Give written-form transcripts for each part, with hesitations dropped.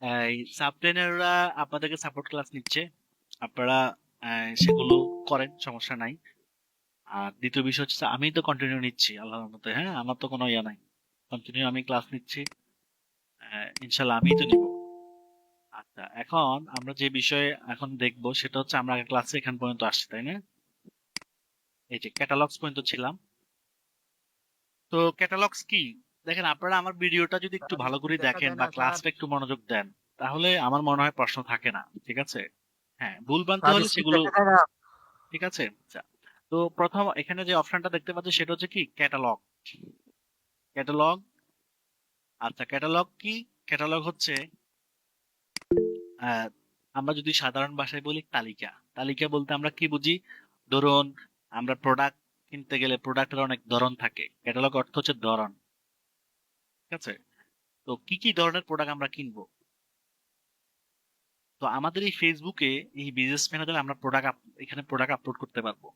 এই সাবট্রেনাররা আপনাদেরকে support class নিচ্ছে, আপনারা সেগুলো করেন, সমস্যা নাই। আর দ্বিতীয় বিষয় হচ্ছে আমি তো কন্টিনিউ নিচ্ছি আল্লাহর মতে, হ্যাঁ আমার তো কোনো ইয়ে নাই, কন্টিনিউ আমি ক্লাস নিচ্ছি। ইনশাল্লাহ আমিই তো নিব। আচ্ছা, এখন আমরা যে বিষয়ে এখন দেখবো সেটা হচ্ছে আমরা ক্লাসে এখান পর্যন্ত আসছি, তাই না? এই যে ক্যাটালগস পর্যন্ত ছিলাম। তো ক্যাটালগস কি? দেখেন, আপনারা আমার ভিডিওটা যদি একটু ভালো করে দেখা দেখেন যায় বা না স্যার। ক্লাসটা একটু মনোযোগ দেন, তাহলে আমার মনে হয় প্রশ্ন থাকে না। ঠিক আছে? হ্যাঁ, ভুল ভ্রান্তি স্যার হলে স্ক্রিন সেগুলো। দেখা যায় না। ঠিক আছে, আচ্ছা। তো প্রথম এখানে যে অপশনটা দেখতে পাচ্ছি সেটা হচ্ছে কি, ক্যাটালগ। ক্যাটালগ। আচ্ছা, ক্যাটালগ কি? ক্যাটালগ হচ্ছে আহ, আমরা যদি সাধারণ ভাষায় বলি তালিকা। তালিকা বলতে আমরা কি বুঝি? ধরুন, আমরা প্রোডাক্ট কিনতে গেলে প্রোডাক্টের অনেক ধরন থাকে, ক্যাটালগ অর্থ হচ্ছে ধরন। ঠিক আছে? তো কি কি ধরনের প্রোডাক্ট আমরা কিনবো? তো আমাদের এই ফেসবুকে, এই বিজনেস ম্যানেজারে আমরা এখানে প্রোডাক্ট আপলোড করতে পারবো।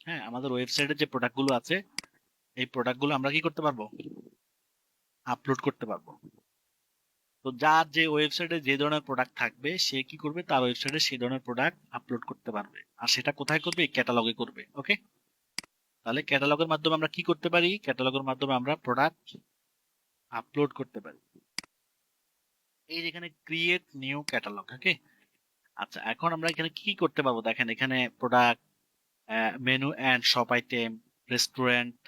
হ্যাঁ, আমাদের ওয়েবসাইটে যে প্রোডাক্ট গুলো আছে, এই প্রোডাক্ট গুলো আমরা কি করতে পারবো? আপলোড করতে পারবো। তো যার যে ওয়েবসাইটে যে ধরনের প্রোডাক্ট থাকবে সে কি করবে, তার ওয়েবসাইটে সেই ধরনের প্রোডাক্ট আপলোড করতে পারবে। আর সেটা কোথায় করবে? ক্যাটালগে করবে। ওকে? তাহলে ক্যাটালগের মাধ্যমে আমরা কি করতে পারি? ক্যাটালগের মাধ্যমে আমরা প্রোডাক্ট আপলোড করতে পারি। এই যেখানে ক্রিয়েট নিউ ক্যাটালগ। ওকে? আচ্ছা, এখন আমরা এখানে কি কি করতে পারবো? দেখেন, এখানে product, menu and shop item, restaurant,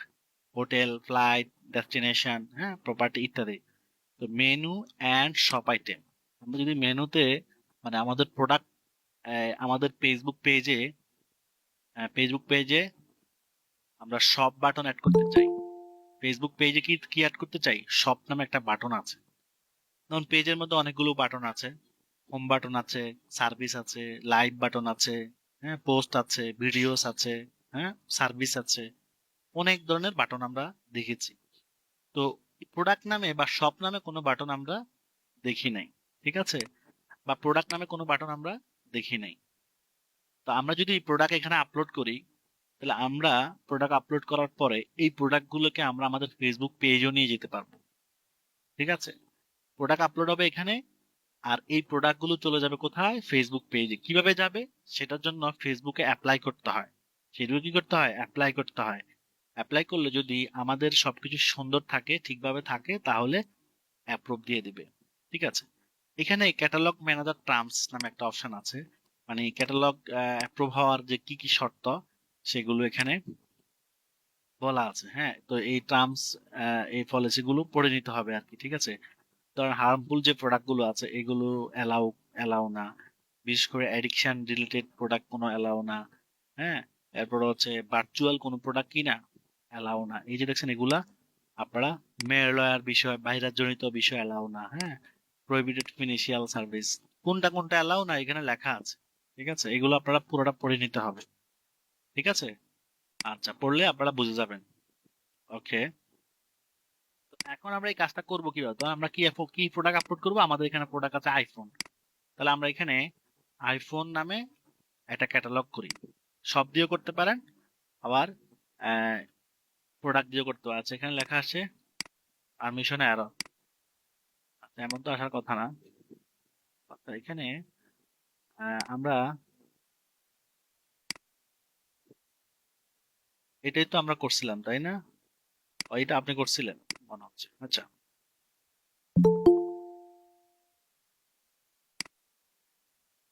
hotel, flight, destination, হ্যাঁ, প্রপার্টি ইত্যাদি। তো মেনু অ্যান্ড শপ আইটেম, আমরা যদি মেনুতে, মানে আমাদের প্রোডাক্ট, আমাদের ফেসবুক পেজে আমরা শপ বাটন অ্যাড করতে চাই। ফেসবুক পেজে কি কি অ্যাড করতে চাই? শপ নামে একটা বাটন আছে। যেমন পেজের মধ্যে অনেকগুলো বাটন আছে, হোম বাটন আছে, সার্ভিস আছে, লাইভ বাটন আছে, হ্যাঁ, পোস্ট আছে, ভিডিওস আছে, হ্যাঁ, সার্ভিস আছে, অনেক ধরনের বাটন আমরা দেখেছি। তো প্রোডাক্ট নামে বা শপ নামে কোনো বাটন আমরা দেখি নাই। ঠিক আছে? বা প্রোডাক্ট নামে কোনো বাটন আমরা দেখি নাই। তো আমরা যদি প্রোডাক্ট এখানে আপলোড করি, তাহলে আমরা প্রোডাক্ট আপলোড করার পরে এই প্রোডাক্ট গুলোকে আমরা আমাদের ফেসবুক পেজও নিয়ে যেতে পারবো। ঠিক আছে? প্রোডাক্ট আপলোড হবে এখানে, আর এই প্রোডাক্ট গুলো চলে যাবে কোথায়? ফেসবুক পেজে। কিভাবে যাবে? সেটার জন্য ফেসবুকে অ্যাপ্লাই করতে হয়। সেগুলো কি করতে হয়? অ্যাপ্লাই করতে হয়। অ্যাপ্লাই করলে যদি আমাদের সবকিছু সুন্দর থাকে, ঠিকভাবে থাকে, তাহলে অ্যাপ্রুভ দিয়ে দিবে। ঠিক আছে? এখানে ক্যাটালগ ম্যানেজার টার্মস নামে একটা অপশন আছে, মানে ক্যাটালগ অ্যাপ্রুভ হওয়ার যে কি কি শর্ত সেগুলো এখানে বলা আছে। হ্যাঁ, তো এই টার্মস, এই পলিসি গুলো পড়ে নিতে হবে আর কি। ঠিক আছে? ধরেন, হার্মফুল যে প্রোডাক্ট গুলো আছে এগুলো এলাও এলাও না। বিশেষ করে অ্যাডিকশন রিলেটেড প্রোডাক্ট কোনো এলাও না। হ্যাঁ, এরপর হচ্ছে ভার্চুয়াল কোনো প্রোডাক্ট কিনা এলাও না। এই যে দেখছেন, এগুলা আপনারা মেয়ের বিষয়, জনিত বিষয় এলাও না। হ্যাঁ, প্রহিবিটেড ফিনান্সিয়াল সার্ভিস, কোনটা কোনটা এলাও না এখানে লেখা আছে। ঠিক আছে? এগুলো আপনারা পুরোটা পড়ে নিতে হবে। ঠিক আছে? আচ্ছা, পড়লে আপনারা বুঝে যাবেন। ওকে? এখন আমরা এই কাজটা করবো কিভাবে? তো আমরা কি প্রোডাক্ট আপলোড করবো? আমাদের এখানে প্রোডাক্ট আছে আইফোন। তাহলে আমরা এখানে আইফোন নামে একটা ক্যাটালগ করি। সব দিয়েও করতে পারেন, আবার প্রোডাক্ট দিয়েও করতে পারেন। আচ্ছা, এখানে লেখা আছে পারমিশন এরর। আচ্ছা, এমন তো আসার কথা না। আচ্ছা, এখানে আমরা এটাই তো আমরা করছিলাম, তাই না? এটা আপনি করছিলেন মনে হচ্ছে। আচ্ছা,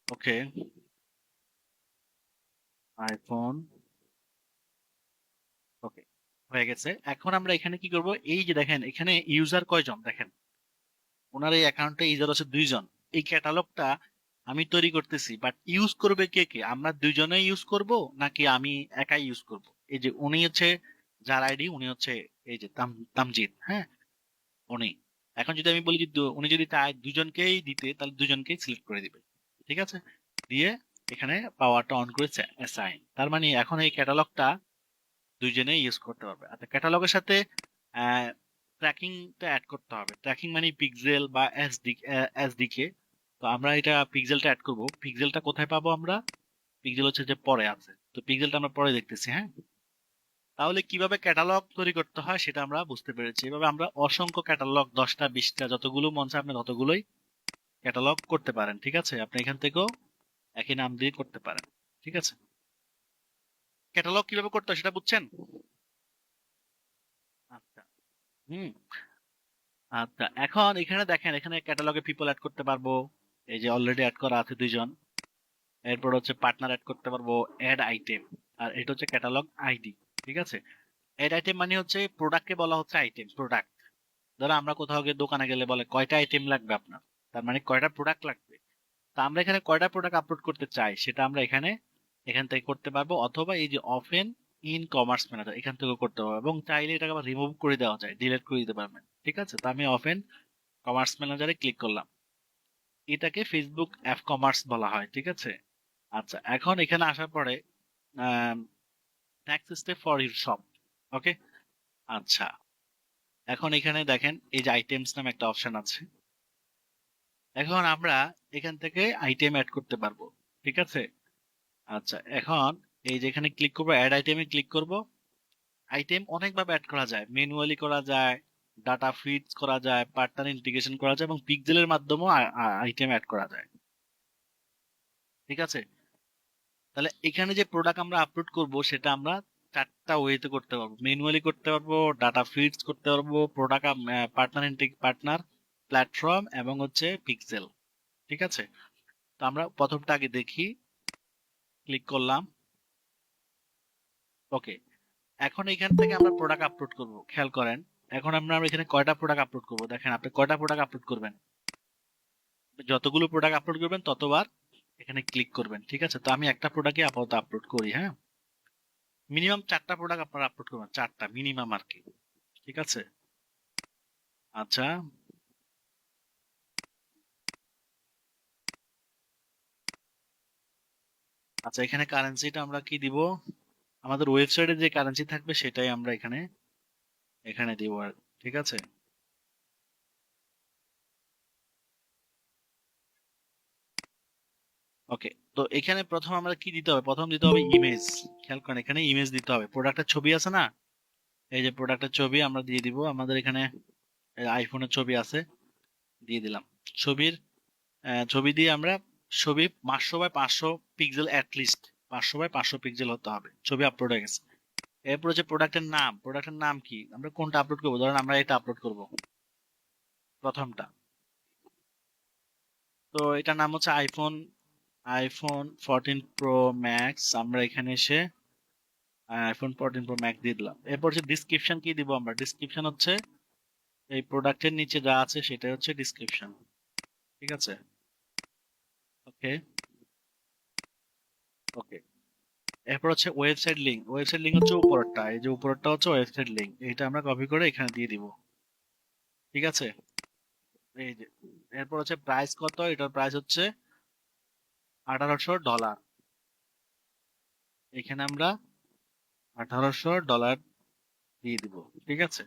ওকে, আইফোন। ওকে, হয়ে গেছে। এখন আমরা এখানে কি করব? এই যে দেখেন, এখানে ইউজার কয়জন দেখেন, ওনার এই অ্যাকাউন্টে ইউজার আছে 2 জন। এই ক্যাটালগটা আমি তৈরি করতেছি, বাট ইউজ করবে কে কে? আমরা দুইজনেই ইউজ করব, নাকি আমি একাই ইউজ করব? এই যে উনি হচ্ছে, যার আইডি, উনি হচ্ছে এই যে তামজিদ, হ্যাঁ, উনি। এখন যদি আমি বলি যে উনি যদি চায় দুজনকেই দিতে, তাহলে দুজনকেই সিলেক্ট করে দিবে। ঠিক আছে? দিয়ে এখানে পাওয়ারটা অন করেছে অ্যাসাইন, তার মানে এখন এই ক্যাটালগটা দুইজনেই ইউজ করতে পারবে। আচ্ছা, ক্যাটালগের সাথে ট্র্যাকিংটা অ্যাড করতে হবে। ট্র্যাকিং মানে পিক্সেল বা এসডিকে। তো আমরা এটা পিক্সেলটা অ্যাড করব। পিক্সেলটা কোথায় পাবো আমরা? পিক্সেল হচ্ছে যে পরে আছে, তো পিক্সেলটা আমরা পরে দেখতেছি। হ্যাঁ, তাহলে কিভাবে ক্যাটালগ তৈরি করতে হয় সেটা আমরা বুঝতে পেরেছি। এভাবে আমরা অসংখ্য ক্যাটালগ, 10টা 20টা, যতগুলো মন চায় আপনি ততগুলোই ক্যাটালগ করতে পারেন। ঠিক আছে, আপনি এখান থেকেও একই নাম দিয়ে করতে পারেন। ঠিক আছে, ক্যাটালগ কিভাবে করতে হয় সেটা বুঝছেন? আচ্ছা। হুম। আচ্ছা, এখন এখানে দেখেন, এখানে ক্যাটালগে পিপল অ্যাড করতে পারবো। এই যে অলরেডি অ্যাড করা আছে 2 জন। এরপর হচ্ছে পার্টনার অ্যাড করতে পারবো, অ্যাড আইটেম। আর এটা হচ্ছে ক্যাটালগ আইডি। ঠিক আছে, অ্যাড আইটেম মানে হচ্ছে প্রোডাক্টকে বলা হচ্ছে আইটেম, প্রোডাক্ট। ধরো আমরা কোথাও গিয়ে দোকানে গেলে বলে কয়টা আইটেম লাগবে আপনার, তার মানে কয়টা প্রোডাক্ট লাগবে। তা আমরা এখানে কয়টা প্রোডাক্ট আপলোড করতে চাই সেটা আমরা এখান থেকে করতে পারবো, অথবা এই যে ওপেন ইন কমার্স ম্যানেজার এখান থেকেও করতে পারবো, এবং চাইলে এটাকে আবার রিমুভ করে দেওয়া যায়, ডিলিট করে দিতে পারবেন। ঠিক আছে, তো আমি ওপেন কমার্স ম্যানেজারে ক্লিক করলাম। এটাকে ফেসবুক অ্যাপ কমার্স বলা হয়। ঠিক আছে। আচ্ছা, এখন এখানে আসার পরে next step for your shop. Okay. আচ্ছা, এখন এখানে দেখেন এই যে আইটেমস নামে একটা অপশন আছে। এখন আমরা এখান থেকে আইটেম অ্যাড করতে পারবো। ঠিক আছে। আচ্ছা, এখন এই যে এখানে ক্লিক করবো, অ্যাড আইটেমে ক্লিক করব। আইটেম অনেকভাবে অ্যাড করা যায়, ম্যানুয়ালি করা যায়, ডাটা ফিডস করা যায়, পার্টনার ইন্টিগ্রেশন করা যায়, এবং পিক্সেলের মাধ্যমেও আইটেম অ্যাড করা যায়। ঠিক আছে, তাহলে এখানে যে প্রোডাক্ট আমরা আপলোড করব সেটা আমরা 4টা ওয়েতে করতে পারবো, ম্যানুয়ালি করতে পারবো, ডাটা ফিডস করতে পারবো, প্রোডাক্ট পার্টনার প্ল্যাটফর্ম, এবং হচ্ছে পিক্সেল। ঠিক আছে, তো আমরা প্রথমটা আগে দেখি। ক্লিক করলাম। ওকে, এখন এখান থেকে আমরা প্রোডাক্ট আপলোড করব, খেয়াল করেন। এখন আমরা এখানে কয়টা প্রোডাক্ট আপলোড করব, দেখেন আপনি কয়টা প্রোডাক্ট আপলোড করবেন। যতগুলো প্রোডাক্ট আপলোড করবেন ততবার এখানে ক্লিক করবেন। ঠিক আছে, তো আমি একটা প্রোডাক্টই আপাতত আপলোড করি। হ্যাঁ, মিনিমাম 4টা প্রোডাক্ট আপনারা আপলোড করবেন, 4টা মিনিমাম আর কি। ঠিক আছে। আচ্ছা। আচ্ছা, এখানে কারেন্সিটা আমরা কি দিব, আমাদের ওয়েবসাইটে যে কারেন্সি থাকবে সেটাই আমরা এখানে এখানে দিব আর। ঠিক আছে। ওকে, তো এখানে প্রথম আমরা কি দিতে হবে, প্রথম দিতে হবে ইমেজ। খেয়াল করেন, এখানে ইমেজ দিতে হবে, প্রোডাক্টের ছবি আছে না, এই যে প্রোডাক্টের ছবি আমরা দিয়ে দিব। আমাদের এখানে আইফোনের ছবি আছে, দিয়ে দিলাম। ছবির ছবি দিয়ে আমরা, ছবি 500 by 500 pixel, list 500 by 500 pixel হতে হবে, ছবি আপলোড হয়ে গেছে। এরপর হচ্ছে প্রোডাক্টের নাম কি, আমরা কোনটা আপলোড করবো, ধরেন আমরা এটা আপলোড করব, প্রথমটা। তো এটার নাম হচ্ছে আইফোন, আইফোন 14 Pro Max। আমরা এখানে এসে আইফোন 14 Pro Max দিয়ে দিলাম। এরপর হচ্ছে ডিসক্রিপশন কি দিব, আমরা ডিসক্রিপশন হচ্ছে এই প্রোডাক্টের নিচে যা আছে সেটাই হচ্ছে ডিসক্রিপশন। ঠিক আছে। ওকে। ওকে, এরপর হচ্ছে ওয়েবসাইট লিংক হচ্ছে উপরেরটা, এই যে উপরেরটা হচ্ছে ওয়েবসাইট লিংক, এটা আমরা কপি করে এখানে দিয়ে দিব। ঠিক আছে, এই যে। এরপর হচ্ছে প্রাইস কত, এটার প্রাইস হচ্ছে $1800। এখানে আমরা $1800 দিয়ে দিব। ঠিক আছে,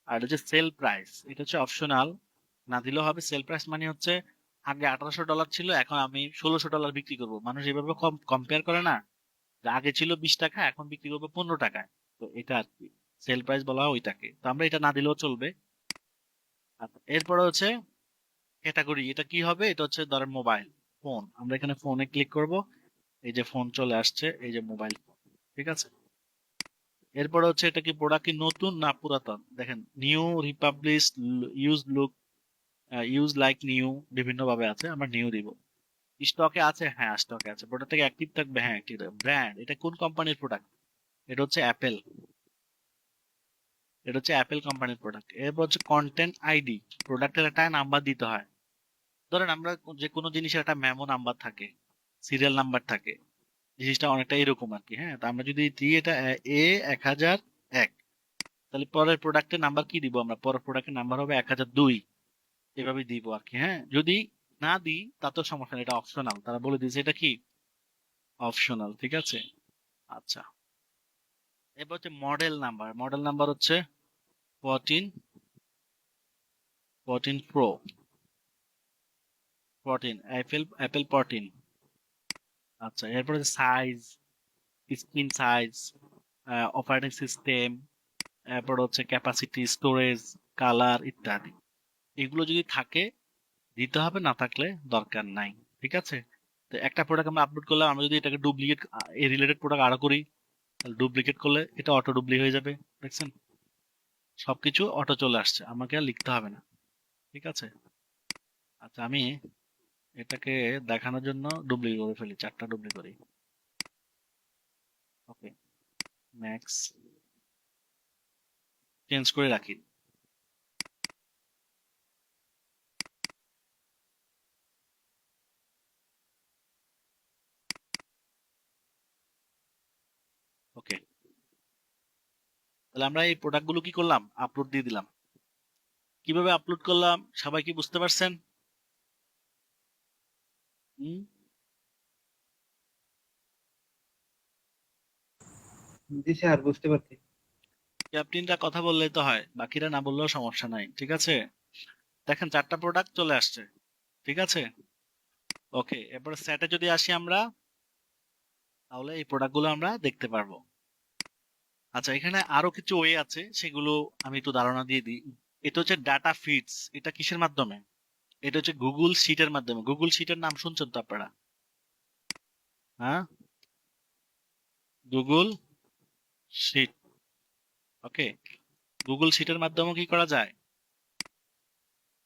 আর এটা হচ্ছে সেল প্রাইস, এটা হচ্ছে অপশনাল, না দিলেও হবে। সেল প্রাইস মানে হচ্ছে আগে $1800 ছিল, এখন আমি $1600 বিক্রি করব। মানুষ এভাবে কম্পেয়ার করে না, যে আগে ছিল 20 টাকা, এখন বিক্রি করবো 15 টাকায়। তো এটা আর কি সেল প্রাইস বলা হয় ওইটাকে, তো আমরা এটা না দিলেও চলবে। আচ্ছা, এরপরে হচ্ছে ক্যাটাগরি, এটা কি হবে, এটা হচ্ছে ধরেন মোবাইল ফোন, আমরা এখানে ফোনে ক্লিক করব। এই যে ফোন চলে আসছে, এই যে মোবাইল ফোন। ঠিক আছে, এরপরে হচ্ছে এটা কি প্রোডাক্ট কি নতুন না পুরাতন, দেখেন new, republish, use look, use like new, বিভিন্ন ভাবে আছে, আমরা নিউ দিব। স্টকে আছে, হ্যাঁ স্টকে আছে। প্রোডাক্ট থেকে অ্যাক্টিভ থাকবে, হ্যাঁ অ্যাক্টিভ থাকবে। ব্র্যান্ড, এটা কোন কোম্পানির প্রোডাক্ট, এটা হচ্ছে অ্যাপেল, এটা হচ্ছে অ্যাপেল কোম্পানির প্রোডাক্ট। এরপর হচ্ছে কন্টেন্ট আইডি, প্রোডাক্টের একটা নাম্বার দিতে হয়। ধরেন আমরা যে কোনো জিনিসের একটা মেমো নাম্বার থাকে, সিরিয়াল নাম্বার থাকে, জিনিসটা অনেকটা এরকম আর কি। হ্যাঁ, তো আমরা যদি দিই এটা A1001, তাহলে পরের প্রোডাক্টের নাম্বার কি দিব, আমরা পরের প্রোডাক্টের নাম্বার হবে 1002, এভাবে দিব আর কি। হ্যাঁ, যদি না দিই তাতেও সমস্যা নেই, এটা অপশনাল, তারা বলে দিয়েছে এটা কি অপশনাল। ঠিক আছে। আচ্ছা, এবার হচ্ছে মডেল নাম্বার হচ্ছে 14 প্রো 14, অ্যাপেল 14। আচ্ছা, এরপরে size, screen size, operating system, এরপর হচ্ছে ক্যাপাসিটি, স্টোরেজ, কালার ইত্যাদি। এগুলো যদি থাকে দিতে হবে, না থাকলে দরকার নাই। ঠিক আছে, তো একটা প্রোডাক্ট আমরা আপলোড করলাম, আমরা যদি এটাকে ডুপ্লিকেট, এই রিলেটেড প্রোডাক্ট আরো করি, তাহলে ডুপ্লিকেট করলে এটা অটো ডুপ্লি হয়ে যাবে। দেখছেন, সবকিছু অটো চলে আসছে, আমাকে আর লিখতে হবে না। ঠিক আছে, আচ্ছা আমি এটাকে দেখানোর জন্য ডুপ্লি করে ফেলি, 4টা ডুপ্লি করি। ওকে, ম্যাক্স চেঞ্জ করে রাখি। ওকে, তাহলে আমরা এই প্রোডাক্টগুলো কি করলাম, আপলোড দিয়ে দিলাম। কিভাবে আপলোড করলাম সবাই কি বুঝতে পারছেন? হুম, জি স্যার, বুঝতে পারছি। ক্যাপ্টেনরা কথা বললেই তো হয়, বাকিরা না বললেও সমস্যা নাই। ঠিক আছে, দেখেন 4টা প্রোডাক্ট চলে আসছে। ঠিক আছে, ওকে, এরপরে সেটে যদি আসি আমরা, তাহলে এই প্রোডাক্টগুলো আমরা দেখতে পারবো। আচ্ছা, এখানে আরো কিছু ওয়ে আছে, সেগুলো আমি একটু ধারণা দিয়ে দিই। এটা হচ্ছে ডাটা ফিডস। এটা কিসের মাধ্যমে? এটা হচ্ছে গুগল শিটের মাধ্যমে। গুগল শিটের নাম শুনছেন তো আপনারা? হ্যাঁ, গুগল শিট। ওকে, গুগল শিটের মাধ্যমে কি করা যায়,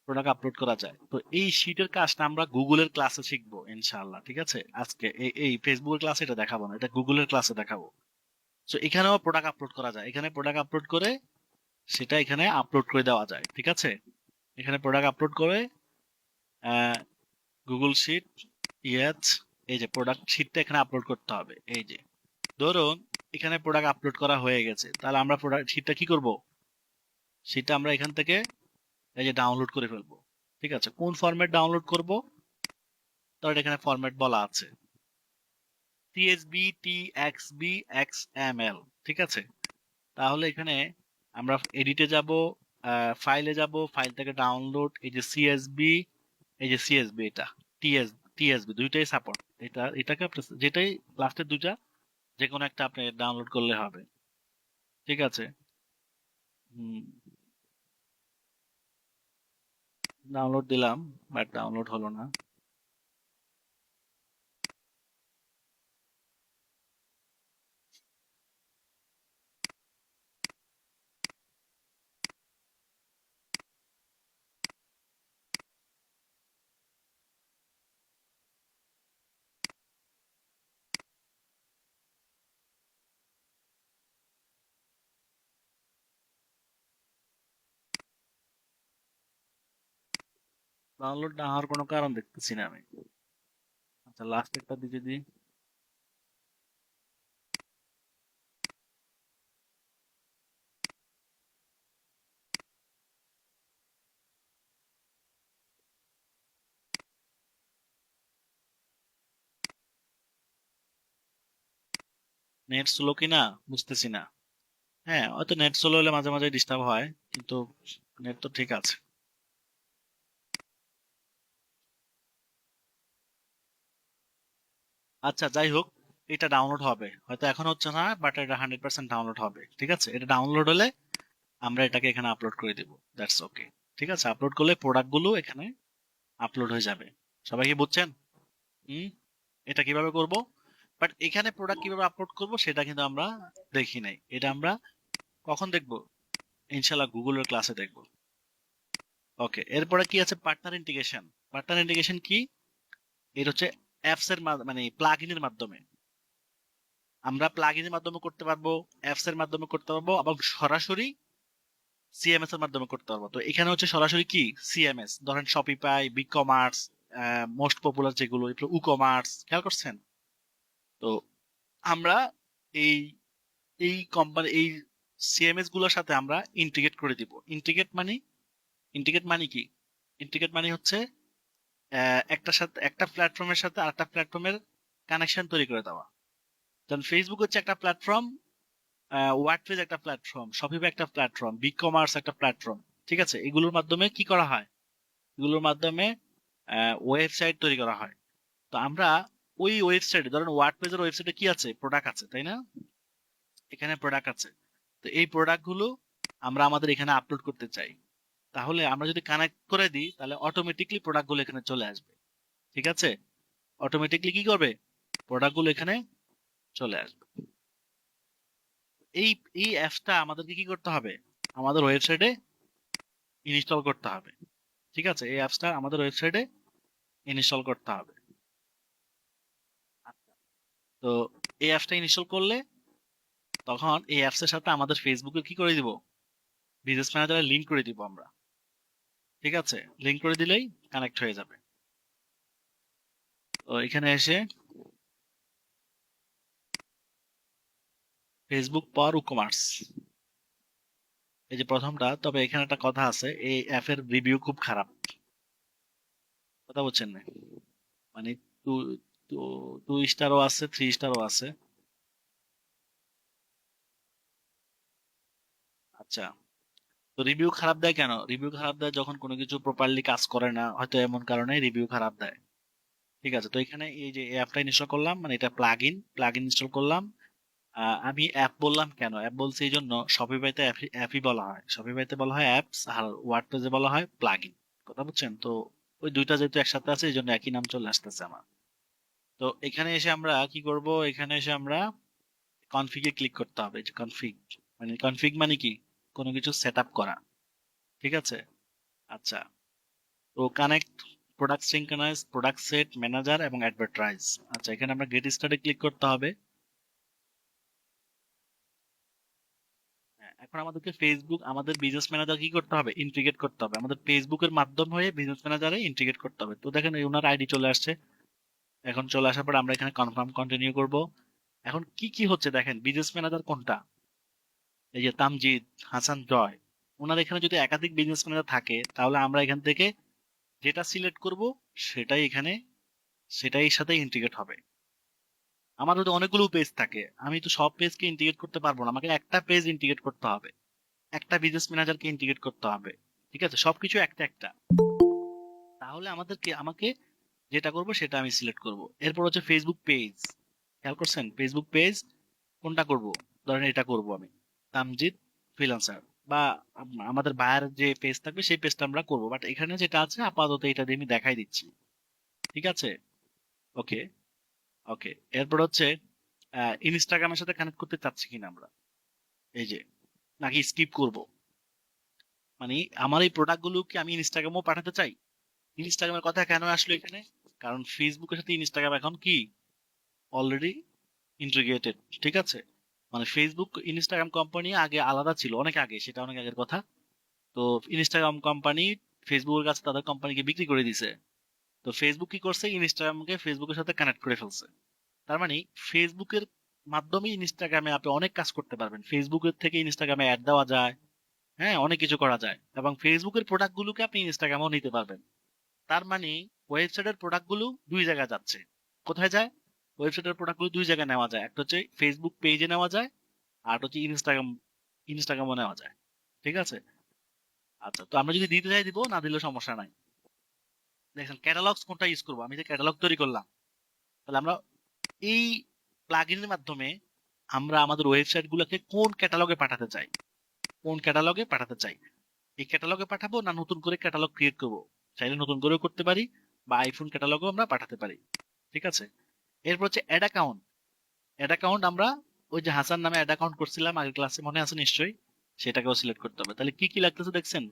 প্রোডাক্ট আপলোড করা যায়। তো এই শিটের কাজটা আমরা গুগলের ক্লাসে শিখবো ইনশাআল্লাহ। ঠিক আছে, আজকে এই ফেসবুকের ক্লাসে এটা দেখাবো না, এটা গুগলের ক্লাসে দেখাবো। তো এখানেও প্রোডাক্ট আপলোড করা যায়, এখানে প্রোডাক্ট আপলোড করে সেটা এখানে আপলোড করে দেওয়া যায়। ঠিক আছে, এখানে প্রোডাক্ট আপলোড করে গুগল শিট, ইয়েস, এই যে প্রোডাক্ট শিটটা এখানে আপলোড করতে হবে। এই যে ধরুন এখানে প্রোডাক্ট আপলোড করা হয়ে গেছে, তাহলে আমরা প্রোডাক্ট শিটটা কি করব, সেটা আমরা এখান থেকে এই যে ডাউনলোড করে ফেলবো। ঠিক আছে, কোন ফরম্যাট ডাউনলোড করব, তাহলে এখানে ফরম্যাট বলা আছে সিএসবি, টিএক্সবি, এক্সএমএল। ঠিক আছে, তাহলে এখানে আমরা এডিটে যাব, ফাইলে যাব, ফাইল থেকে ডাউনলোড, এই যে সিএসবি, এই যে সিএসবি, এটা টিএস, টিএসবি দুইটাই সাপোর্ট। এটাকে আপনি যেটাই লাস্টের দুইটা যে কোনো একটা আপনি ডাউনলোড করলে হবে। ঠিক আছে, হুম, ডাউনলোড দিলাম, বাট ডাউনলোড হলো না। ডাউনলোড না হওয়ার কোনো কারণ দেখতেছি না আমি। আচ্ছা, লাস্ট একটা দিয়ে যদি নেট স্লো কিনা বুঝতেছি না। হ্যাঁ, হয়তো নেট স্লো হলে মাঝে মাঝে ডিস্টার্ব হয়, কিন্তু নেট তো ঠিক আছে। আচ্ছা, যাই হোক, এটা ডাউনলোড হবে, হয়তো এখন হচ্ছে না, বাট এটা 100% ডাউনলোড হবে। ঠিক আছে, এটা ডাউনলোড হলে আমরা এটাকে এখানে আপলোড করে দিব। That's okay. ঠিক আছে, আপলোড করলে প্রোডাক্ট গুলো এখানে আপলোড হয়ে যাবে। সবাই কি বুঝছেন? হুম, এটা কিভাবে করব, বাট এখানে প্রোডাক্ট কিভাবে আপলোড করব সেটা কিন্তু আমরা দেখি নাই। এটা আমরা কখন দেখব, ইনশাল্লাহ গুগলের ক্লাসে দেখব। ওকে, এরপরে কি আছে, পার্টনার ইন্টিগ্রেশন। পার্টনার ইন্টিগ্রেশন কি? এটা হচ্ছে অ্যাপস এর মানে প্লাগইনের মাধ্যমে, আমরা প্লাগইনের মাধ্যমে করতে পারবো, অ্যাপস এর মাধ্যমে করতে পারবো, এবং সরাসরি সিএমএস এর মাধ্যমে করতে পারবো। তো এখানে হচ্ছে সরাসরি কি সিএমএস, ধরেন Shopify, big commerce, most popular যেগুলো, এগুলো ই কমার্স, খেয়াল করছেন? তো আমরা এই এই কোম্পানি, এই সিএমএস গুলোর সাথে আমরা ইন্টিগ্রেট করে দিব। ইন্টিগ্রেট মানে কি, ইন্টিগ্রেট মানে হচ্ছে একটা সাথে, একটা প্ল্যাটফর্মের সাথে আরেকটা প্ল্যাটফর্মের কানেকশন তৈরি করে দেওয়া। যেমন ফেসবুক হচ্ছে একটা প্ল্যাটফর্ম, ওয়ার্ডপ্রেস একটা প্ল্যাটফর্ম, শপিফাই একটা প্ল্যাটফর্ম, বিগ কমার্স একটা প্ল্যাটফর্ম। ঠিক আছে, এগুলোর মাধ্যমে কি করা হয়, এগুলোর মাধ্যমে ওয়েবসাইট তৈরি করা হয়। তো আমরা ওই ওয়েবসাইটে, ধরেন ওয়ার্ডপ্রেসের ওয়েবসাইটে কি আছে, প্রোডাক্ট আছে, তাই না? এখানে প্রোডাক্ট আছে। তো এই প্রোডাক্ট গুলো আমরা আমাদের এখানে আপলোড করতে চাই। তাহলে আমরা যদি কানেক্ট করে দিই তাহলে অটোমেটিকলি প্রোডাক্টগুলো এখানে চলে আসবে। ঠিক আছে, অটোমেটিকলি কি করবে, প্রোডাক্টগুলো এখানে চলে আসবে। এই এই অ্যাপসটা আমাদেরকে কি করতে হবে, আমাদের ওয়েবসাইটে ইনস্টল করতে হবে। ঠিক আছে, এই অ্যাপসটা আমাদের ওয়েবসাইটে ইনস্টল করতে হবে। তো এই অ্যাপসটা ইনস্টল করলে তখন এই অ্যাপসের সাথে আমাদের ফেসবুকে কি করে দিব, বিজনেস ম্যানেজারে লিংক করে দিব আমরা। ঠিক আছে, লিংক করে দিলেই কানেক্ট হয়ে যাবে। তো এখানে এসে ফেসবুক ফর কমার্স, এই যে প্রথমটা। তবে এখানে একটা কথা আছে, এই অ্যাপের রিভিউ খুব খারাপ। কথা বলছেন না, মানে টু টু টু স্টারও আছে, থ্রি স্টারও আছে। আচ্ছা, তো রিভিউ খারাপ দেয় কেন? রিভিউ খারাপ দেয় যখন কোনো কিছু প্রপারলি কাজ করে না, হয়তো এমন কারণে রিভিউ খারাপ দেয়। ঠিক আছে, তো এখানে এই যে অ্যাপটা ইনস্টল করলাম, মানে এটা প্লাগ ইন ইনস্টল করলাম। আমি অ্যাপ বললাম কেন, অ্যাপ বলছি এই জন্য, শপিফাইতে অ্যাপই বলা হয়, শপিফাইতে বলা হয় অ্যাপস, আর ওয়ার্ডপ্রেসে বলা হয় প্লাগ ইন। কথা বুঝছেন তো? ওই দুইটা যেহেতু একসাথে আছে এই জন্য একই নাম চলে আসতেছে আমার। তো এখানে এসে আমরা কি করব, এখানে এসে আমরা কনফিগে ক্লিক করতে হবে। যে কনফিগ, মানে কনফিগ মানে কি, কোনো কিছু সেট আপ করা। ঠিক আছে, আচ্ছা। তো connect, product synchronise, product set, manager এবং অ্যাডভার্টাইজ। আচ্ছা, এখানে আমরা গেট স্টার্টে ক্লিক করতে হবে। হ্যাঁ, এখন আমাদেরকে ফেসবুক, আমাদের বিজনেস ম্যানেজার কি করতে হবে, ইন্টিগ্রেট করতে হবে, আমাদের ফেসবুকের মাধ্যম হয়ে বিজনেস ম্যানেজারে ইন্টিগ্রেট করতে হবে। তো দেখেন এই ওনার আইডি চলে আসছে। এখন চলে আসার পর আমরা এখানে কনফার্ম কন্টিনিউ করব। এখন কি কি হচ্ছে দেখেন, বিজনেস ম্যানেজার কোনটা, এই যে তামজিদ, হাসান, জয়, ওনার এখানে যদি একাধিক বিজনেস ম্যানেজার থাকে তাহলে আমরা এখান থেকে যেটা সিলেক্ট করব সেটাই এখানে, সেটাই এর সাথে ইন্টিগ্রেট হবে। আমার যদি অনেকগুলো পেজ থাকে, আমি তো সব পেজকে ইন্টিগ্রেট করতে পারবো না, আমাকে একটা পেজ ইন্টিগ্রেট করতে হবে, একটা বিজনেস ম্যানেজারকে ইন্টিগ্রেট করতে হবে। ঠিক আছে, সবকিছু একটা একটা। তাহলে আমাকে যেটা করব সেটা আমি সিলেক্ট করব। এরপর হচ্ছে ফেসবুক পেজ, খেয়াল করছেন, ফেসবুক পেজ কোনটা করব, ধরেন এটা করব আমি, তামজিদ ফ্রিল্যান্সার, বা আমাদের বায়ার যে পেজ থাকবে সেই পেজটা আমরা করব, বাট এখানে যেটা আছে আপাতত এটা দিয়ে আমি দেখাই দিচ্ছি। ঠিক আছে, ওকে, ওকে। এরপর হচ্ছে ইনস্টাগ্রামের সাথে কানেক্ট করতে চাচ্ছি কিনা আমরা, এই যে, নাকি স্কিপ করব, মানে আমার এই প্রোডাক্ট গুলো কি আমি ইনস্টাগ্রামও পাঠাতে চাই। ইনস্টাগ্রামের কথা কেন আসলো এখানে, কারণ ফেসবুকের সাথে ইনস্টাগ্রাম এখন কি অলরেডি ইন্টিগ্রেটেড। ঠিক আছে, মানে ফেসবুক ইনস্টাগ্রাম কোম্পানি আগে আলাদা ছিল, অনেক আগে, সেটা অনেক আগের কথা। তো ইনস্টাগ্রাম কোম্পানি ফেসবুকের কাছে তাদের কোম্পানিকে বিক্রি করে দিছে। তো ফেসবুক কি করছে, ইনস্টাগ্রামকে ফেসবুকের সাথে কানেক্ট করে ফেলছে। তার মানে ফেসবুকের মাধ্যমে ইনস্টাগ্রামে আপনি অনেক কাজ করতে পারবেন, ফেসবুকের থেকে ইনস্টাগ্রামে অ্যাড দেওয়া যায়। হ্যাঁ, অনেক কিছু করা যায়, এবং ফেসবুকের প্রোডাক্ট গুলোকে আপনি ইনস্টাগ্রামেও নিতে পারবেন। তার মানে ওয়েবসাইটের প্রোডাক্ট গুলো দুই জায়গায় যাচ্ছে। কোথায় যায়, ওয়েবসাইটের প্রোডাক্ট গুলো দুই জায়গায় নেওয়া যায়, একটা হচ্ছে ফেসবুক পেজে নেওয়া যায়, আর একটা হচ্ছে ইনস্টাগ্রামও নেওয়া যায়। ঠিক আছে, আচ্ছা। তো আমরা যদি দিতে চাই দিব, না দিলেও সমস্যা নাই। দেখেন ক্যাটালগস কোনটা ইউজ করবো, আমি যে ক্যাটালগ তৈরি করলাম, তাহলে আমরা এই প্লাগইনের মাধ্যমে আমরা আমাদের ওয়েবসাইট গুলোকে কোন ক্যাটালগে পাঠাতে চাই, কোন ক্যাটালগে পাঠাতে চাই, এই ক্যাটালগে পাঠাবো না নতুন করে ক্যাটালগ ক্রিয়েট করবো, চাইলে নতুন করেও করতে পারি, বা আইফোন ক্যাটালগও আমরা পাঠাতে পারি। ঠিক আছে, এরপর হচ্ছে অ্যাড অ্যাকাউন্ট। অ্যাড অ্যাকাউন্ট আমরা ওই যে হাসান নামে অ্যাড অ্যাকাউন্ট করছিলাম আগের ক্লাসে, মনে আছে নিশ্চয়ই, সেটাকেও সিলেক্ট করতে হবে। তাহলে কি কি লাগতেছে দেখছেন,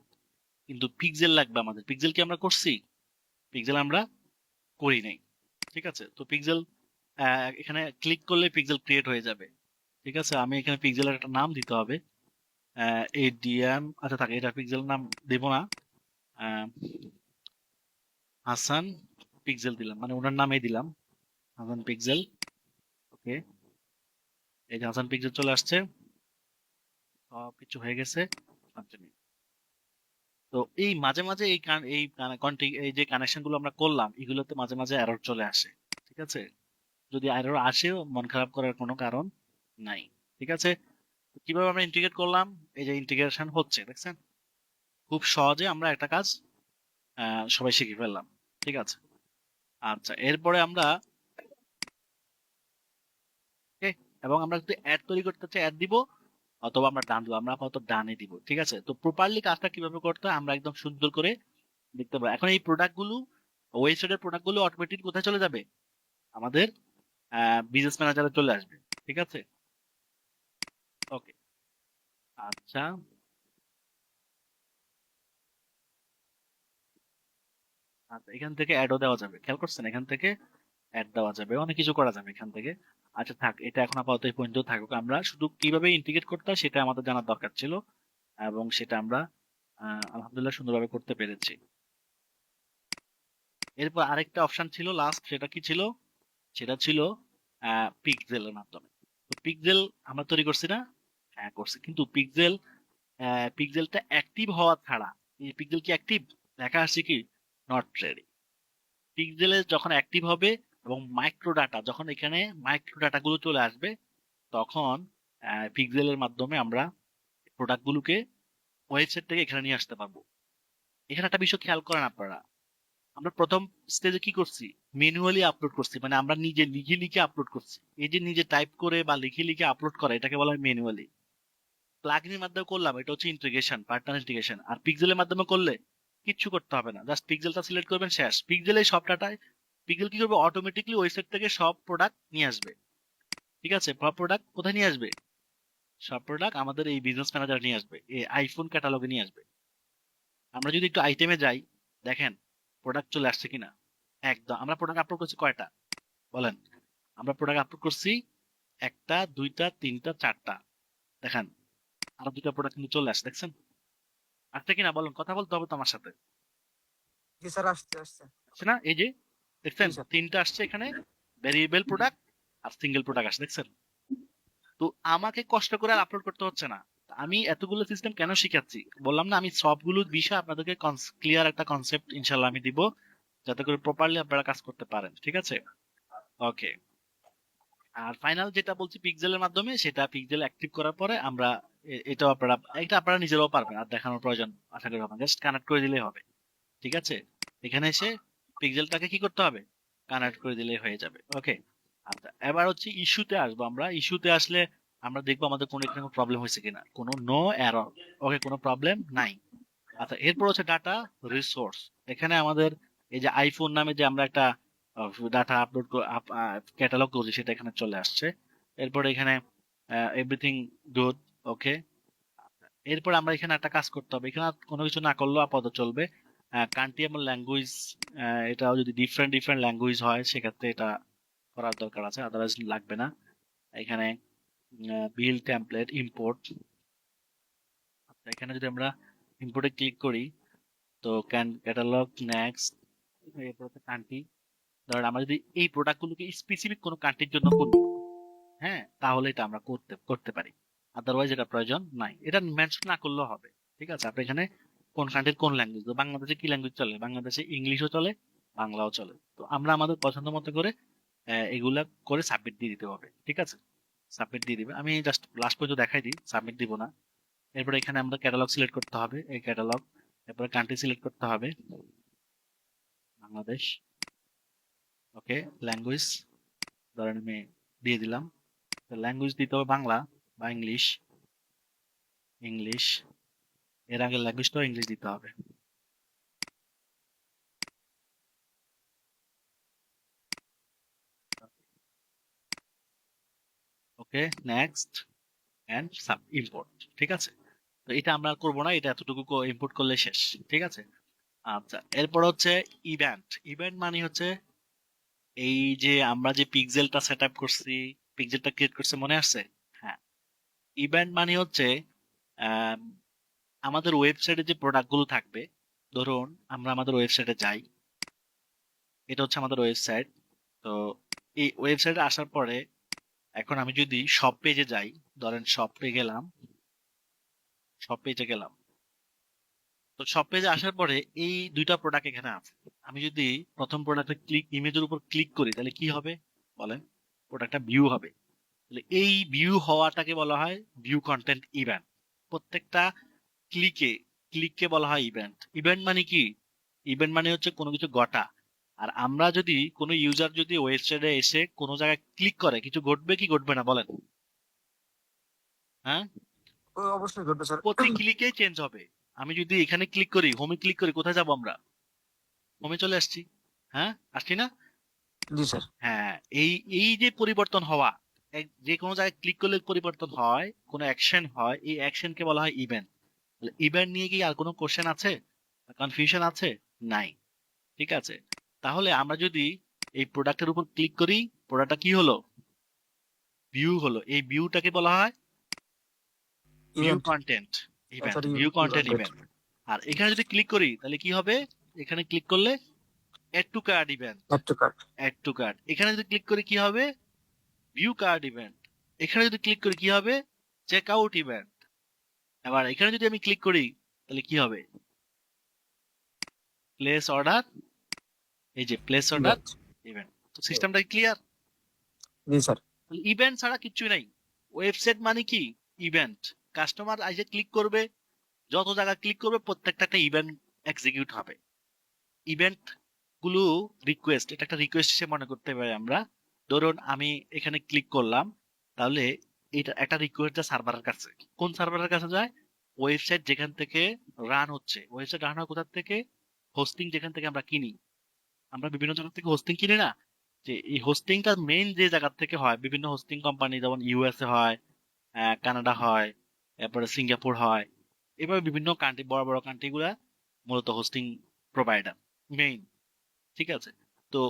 কিন্তু পিক্সেল লাগবে আমাদের, পিক্সেল কি আমরা করছি, পিক্সেল আমরা করি নাই। ঠিক আছে, তো পিক্সেল এখানে ক্লিক করলে পিক্সেল ক্রিয়েট হয়ে যাবে। ঠিক আছে, আমি এখানে পিক্সেলের একটা নাম দিতে হবে, এডিএম, আচ্ছা থাকে, এটা পিক্সেল নাম দেব না, আহ, হাসান পিক্সেল দিলাম, মানে ওনার নামই দিলাম, হাসান পিক্সেল। ওকে, এই যে হাসান পিক্সেল চলে আসছে, সব কিছু হয়ে গেছে। Continue। তো এই মাঝে মাঝে এই যে কানেকশন গুলো আমরা করলাম এগুলোতে মাঝে মাঝে এরর চলে আসে। ঠিক আছে, যদি এরর আসেও মন খারাপ করার কোনো কারণ নাই। ঠিক আছে, তো কিভাবে আমরা ইন্টিগ্রেট করলাম, এই যে ইন্টিগ্রেশন হচ্ছে দেখছেন, খুব সহজে আমরা একটা কাজ সবাই শিখে ফেললাম। ঠিক আছে, আচ্ছা। এরপরে আমরা okay, এবং আমরা যদি অ্যাড তৈরি করতে চাই অ্যাড দিব, অথবা আমরা ডান দিব, আমরা আপাতত ডানে দিব। ঠিক আছে, তো প্রপারলি কাজটা কিভাবে করতে হয় আমরা একদম সুন্দর করে দেখতে পাবো। এখন এই প্রোডাক্ট গুলো, ওয়েবসাইটের প্রোডাক্ট গুলো অটোমেটিক কোথায় চলে যাবে? আমাদের বিজনেস ম্যানেজারে চলে আসবে। ঠিক আছে, ওকে। আচ্ছা, আচ্ছা, এখান থেকে অ্যাডও দেওয়া যাবে, খেয়াল করছেন? এখান থেকে অ্যাড দেওয়া যাবে, অনেক কিছু করা যাবে এখান থেকে। আচ্ছা থাক, এটা এখন আপাতত এই পর্যন্ত থাকুক। আমরা শুধু কিভাবে ইন্টিগ্রেট করতে হয় সেটা আমাদের জানার দরকার ছিল, এবং সেটা আমরা আলহামদুলিল্লাহ সুন্দরভাবে করতে পেরেছি। এরপর আরেকটা অপশন ছিল লাস্ট, সেটা কি ছিল? সেটা ছিল পিক্সেলের মাধ্যমে। তো পিক্সেল আমরা তৈরি করছি না? হ্যাঁ করছি, কিন্তু পিক্সেলটা অ্যাক্টিভ হওয়া ছাড়া, এই পিক্সেল কি অ্যাক্টিভ? লেখা আসছে কি নট রেডি। পিক্সেলে যখন অ্যাক্টিভ হবে এবং মাইক্রো ডাটা, যখন এখানে মাইক্রো ডাটা গুলো চলে আসবে, তখন পিক্সেলের মাধ্যমে আমরা প্রোডাক্ট গুলোকে ওয়েবসাইট থেকে এখানে নিয়ে আসতে পারবো। এখানে একটা বিষয় খেয়াল করেন আপনারা, আমরা প্রথম স্টেজে কি করছি? ম্যানুয়ালি আপলোড করছি, মানে আমরা নিজে লিখে লিখে আপলোড করছি। এই যে নিজে টাইপ করে বা লিখে লিখে আপলোড করা, এটাকে বলা হয় ম্যানুয়ালি। প্লাগইনের মাধ্যমে করলাম, এটা হচ্ছে ইন্টিগ্রেশন, পার্টনার ইন্টিগ্রেশন। আর পিক্সেলের মাধ্যমে করলে কিচ্ছু করতে হবে না, জাস্ট পিক্সেলটা সিলেক্ট করবেন, শেষ। পিক্সেলে সব ডাটায় পিক্সেল কি করবে? অটোমেটিকলি ওয়েবসাইট থেকে সব প্রোডাক্ট নিয়ে আসবে। ঠিক আছে, সব প্রোডাক্ট কোথায় নিয়ে আসবে? সব প্রোডাক্ট আমাদের এই বিজনেস ম্যানেজার নিয়ে আসবে, এই আইফোন ক্যাটালগে নিয়ে আসবে। আমরা যদি একটু আইটেমে যাই, দেখেন প্রোডাক্ট চলে আসছে কিনা। একদম, আমরা প্রোডাক্ট আপলোড করছি কয়টা বলেন? আমরা প্রোডাক্ট আপলোড করছি একটা, দুইটা, তিনটা, চারটা। দেখেন আরো দুইটা প্রোডাক্ট কিন্তু চলে আসছে, দেখছেন? আসছে কিনা বলেন, কথা বলতে হবে তো আমার সাথে। জি স্যার, আসছে আসছে। আসছে না? এই যে দেখছেন জি স্যার। তিনটা আসছে এখানে, ভেরিয়েবল প্রোডাক্ট আর সিঙ্গেল প্রোডাক্ট আসছে, দেখছেন? তো আমাকে কষ্ট করে আর আপলোড করতে হচ্ছে না। আমি এতগুলো সিস্টেম কেন শিখাচ্ছি বললাম না? আমি সবগুলো বিষয় আপনাদেরকে ক্লিয়ার একটা কনসেপ্ট ইনশাল্লাহ আমি দিব, যাতে করে প্রপারলি আপনারা কাজ করতে পারেন। ঠিক আছে, ওকে। আর ফাইনাল যেটা বলছি পিক্সেলের মাধ্যমে, সেটা পিক্সেল অ্যাক্টিভ করার পরে আমরা এটাও আপনারা, এটা আপনারা নিজেরাও পারবেন, আর দেখানোর প্রয়োজন আশা করি হবে না, জাস্ট কানেক্ট করে দিলেই হবে। ঠিক আছে, এখানে এসে পিক্সেলটাকে কি করতে হবে? কানেক্ট করে দিলেই হয়ে যাবে। ওকে, আচ্ছা এবার হচ্ছে ইস্যুতে আসবো। আমরা ইস্যুতে আসলে আমরা দেখবো আমাদের কোনো এখানে প্রবলেম হয়েছে কিনা, কোনো নো এরর। ওকে, কোনো প্রবলেম নাই। আচ্ছা, এরপর হচ্ছে ডাটা রিসোর্স। এখানে আমাদের এই যে আইফোন নামে যে আমরা একটা ডাটা আপলোড ক্যাটালগ করছি, সেটা এখানে চলে আসছে। এরপর এখানে এভরিথিং গুড। ওকে, এরপর আমরা এখানে একটা কাজ করতে হবে, এখানে আর কোনো কিছু না করলেও আপাতত চলবে। কান্ট্রি এবং ল্যাঙ্গুয়েজ, এটাও যদি ডিফারেন্ট ডিফারেন্ট ল্যাঙ্গুয়েজ হয় সেক্ষেত্রে এটা করার দরকার আছে, আদারওয়াইজ লাগবে না। এখানে বিল টেমপ্লেট ইম্পোর্ট। এখানে যদি আমরা ইম্পোর্টে ক্লিক করি, তো ক্যাটালগ নেক্সট, এরপর হচ্ছে কান্ট্রি। ধরেন আমরা যদি এই প্রোডাক্টগুলোকে স্পেসিফিক কোনো কান্ট্রির জন্য করি, হ্যাঁ, তাহলে এটা আমরা করতে করতে পারি। আদারওয়াইজ এটা প্রয়োজন নাই, এটা মেনশন না করলেও হবে। ঠিক আছে, আপনি এখানে কোন কান্ট্রির কোন ল্যাঙ্গুয়েজ, বাংলাদেশে কি ল্যাঙ্গুয়েজ চলে? বাংলাদেশে ইংলিশও চলে, বাংলাও চলে। তো আমরা আমাদের পছন্দ মতো করে এগুলা করে সাবমিট দিয়ে দিতে হবে। ঠিক আছে, সাবমিট দিয়ে দিবে। আমি জাস্ট লাস্ট পর্যন্ত দেখাই দিই, সাবমিট দিব না। এরপরে এখানে আমরা ক্যাটালগ সিলেক্ট করতে হবে, এই ক্যাটালগ। এরপরে কান্ট্রি সিলেক্ট করতে হবে, বাংলাদেশ। ওকে, ল্যাঙ্গুয়েজ ধরেন আমি দিয়ে দিলাম। ল্যাঙ্গুয়েজ দিতে হবে বাংলা বা ইংলিশ। ইংলিশ, এর আগে ল্যাঙ্গুয়েজটাও ইংলিশ দিতে হবে। ওকে, নেক্সট এন্ড সাব ইম্পোর্ট। ঠিক আছে, তো এটা আমরা আর করবো না, এটা এতটুকু ইম্পোর্ট করলে শেষ। ঠিক আছে, আচ্ছা এরপর হচ্ছে ইভেন্ট। ইভেন্ট মানে হচ্ছে এই যে আমরা যে পিক্সেলটা সেট আপ করছি, পিক্সেলটা ক্রিয়েট করছে, মনে আসছে? হ্যাঁ, ইভেন্ট মানে হচ্ছে আম, আমাদের ওয়েবসাইটে যে প্রোডাক্ট গুলো থাকবে। ধরুন আমরা আমাদের ওয়েবসাইটে যাই, এটা হচ্ছে আমাদের ওয়েবসাইট। তো এই ওয়েবসাইটে আসার পরে এখন আমি যদি শপ পেজে যাই, ধরেন শপে গেলাম, শপ পেজে গেলাম। তো শপ পেজে আসার পরে এই দুইটা প্রোডাক্ট এখানে আছে। আমি যদি প্রথম প্রোডাক্টে ইমেজের উপর ক্লিক করি, তাহলে কি হবে বলেন? প্রোডাক্টটা ভিউ হবে। তাহলে এই ভিউ হওয়াটাকে বলা হয় ভিউ কন্টেন্ট ইভেন্ট। প্রত্যেকটা ক্লিকে ক্লিককে বলা হয় ইভেন্ট। ইভেন্ট মানে কি? ইভেন্ট মানে হচ্ছে কোনো কিছু ঘটা। আর আমরা যদি কোনো ইউজার যদি ওয়েবসাইটে এসে কোনো জায়গায় ক্লিক করে, কিছু ঘটবে কি ঘটবে না বলেন? হ্যাঁ, ও অবশ্যই ঘটবে স্যার। প্রতি ক্লিকেই চেঞ্জ হবে। আমি যদি এখানে ক্লিক করি, হোমে ক্লিক করি, কোথায় যাব আমরা? হোমে চলে আসছি। হ্যাঁ, আসছি না? জি স্যার। হ্যাঁ, এই এই যে পরিবর্তন হওয়া, যে কোনো জায়গায় ক্লিক করলে পরিবর্তন হয়, কোনো অ্যাকশন হয়, এই অ্যাকশনকে বলা হয় ইভেন্ট। ইভেন্ট নিয়ে কি আর কোনো কোশ্চেন আছে, কনফিউশন আছে? নাই। ঠিক আছে, তাহলে আমরা যদি এই প্রোডাক্টের উপর ক্লিক করি, প্রোডাক্টটা কি হলো? ভিউ হলো। এই ভিউটাকে বলা হয় view event. Content event, sorry, view content event. Event. আর এখানে যদি ক্লিক করি তাহলে কি হবে? এখানে ক্লিক করলে add to card event, add to cart. Add to card. এখানে যদি ক্লিক করি কি হবে? View card event. এখানে যদি ক্লিক করি কি হবে? Check out event. এবার এখানে যদি আমি ক্লিক করি তাহলে কি হবে? প্লেস অর্ডার, এই যে প্লেস অর্ডার ইভেন্ট। ইভেন্ট। তো সিস্টেমটা ক্লিয়ার? জি স্যার। ইভেন্ট ছাড়া কিচ্ছুই নাই। ওয়েবসাইট মানে কি? ইভেন্ট। কাস্টমার এসে ক্লিক করবে, যত জায়গা ক্লিক করবে প্রত্যেকটা একটা ইভেন্ট এক্সিকিউট হবে। ইভেন্ট গুলো রিকোয়েস্ট, এটা একটা রিকোয়েস্ট হিসেবে মনে করতে পারি আমরা। ধরুন আমি এখানে ক্লিক করলাম, তাহলে এটা একটা রিকোয়েস্ট যায় সার্ভারের কাছে। কোন সার্ভারের কাছে যায়? ওয়েবসাইট যেখান থেকে রান হচ্ছে। ওয়েবসাইট রান হয় কোথা থেকে? হোস্টিং যেখান থেকে আমরা কিনি। আমরা বিভিন্ন জায়গা থেকে হোস্টিং কিনি না? যে এই হোস্টিংটা মেইন যে জায়গা থেকে হয়, বিভিন্ন হোস্টিং কোম্পানি, যেমন ইউএসএ হয়, কানাডা হয়, এরপরে সিঙ্গাপুর হয়, এভাবে বিভিন্ন কান্ট্রি, বড় বড় কান্ট্রি গুলা মূলত হোস্টিং প্রোভাইডার মেইন। ঠিক আছে, তো